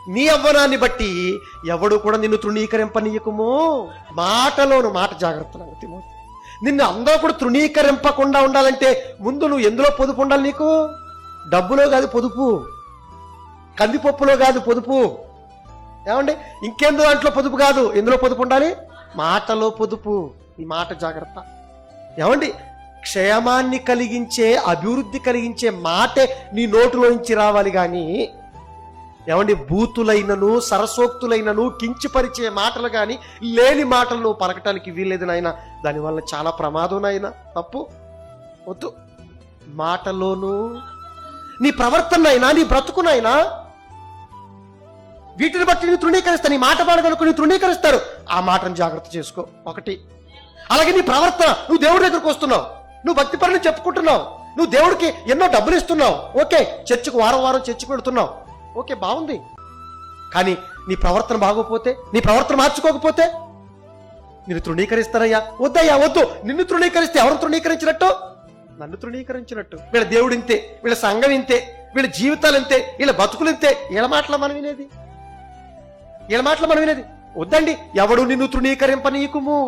నీ యవ్వనాన్ని బట్టి ఎవడు కూడా నిన్ను తృణీకరింపనీయకుము. మాటలోను మాట జాగ్రత్త తిమోతి. నిన్ను అందరూ కూడా తృణీకరింపకుండా ఉండాలంటే ముందు నువ్వు ఎందులో పొదుపు ఉండాలి? నీకు డబ్బులో కాదు పొదుపు, కందిపప్పులో కాదు పొదుపు, ఏమండి ఇంకెందు దాంట్లో పొదుపు కాదు. ఎందులో పొదుపు ఉండాలి? మాటలో పొదుపు. ఈ మాట జాగ్రత్త. ఏమండి క్షేమాన్ని కలిగించే, అభివృద్ధి కలిగించే మాటే నీ నోటులోంచి రావాలి కానీ ఏమండి బూతులైనను సరసోక్తులైనను కించిపరిచే మాటలు కానీ లేని మాటలు నువ్వు పలకటానికి వీల్లేదు నాయన. దానివల్ల చాలా ప్రమాదం నాయన. తప్పు వద్దు. మాటలోను నీ ప్రవర్తన అయినా నీ బ్రతుకునైనా వీటిని బట్టి నేను తృణీకరిస్తా. నీ మాట పాడగలకు నీ తృణీకరిస్తారు. ఆ మాటను జాగ్రత్త చేసుకో. ఒకటి. అలాగే నీ ప్రవర్తన, నువ్వు దేవుడి దగ్గరకు వస్తున్నావు, నువ్వు భక్తి పనులు చెప్పుకుంటున్నావు, నువ్వు దేవుడికి ఎన్నో డబ్బులు ఇస్తున్నావు, ఓకే, చర్చికి వారం వారం చర్చికి వెళుతున్నావు, ఓకే బాగుంది. కానీ నీ ప్రవర్తన బాగోపోతే, నీ ప్రవర్తన మార్చుకోకపోతే నిన్ను తృణీకరిస్తారయ్యా. వద్దయ్యా వద్దు. నిన్ను తృణీకరిస్తే ఎవరు తృణీకరించినట్టు? నన్ను తృణీకరించినట్టు. వీళ్ళ దేవుడు ఇంతే, వీళ్ళ సంఘం ఇంతే, వీళ్ళ జీవితాలు ఇంతే, వీళ్ళ బతుకులు ఇంతే. వీళ్ళ మాటలు మనం వినేది, వీళ్ళ మాటలు మనం వినేది వద్దండి. ఎవడు నిన్ను తృణీకరింపనీయకుము.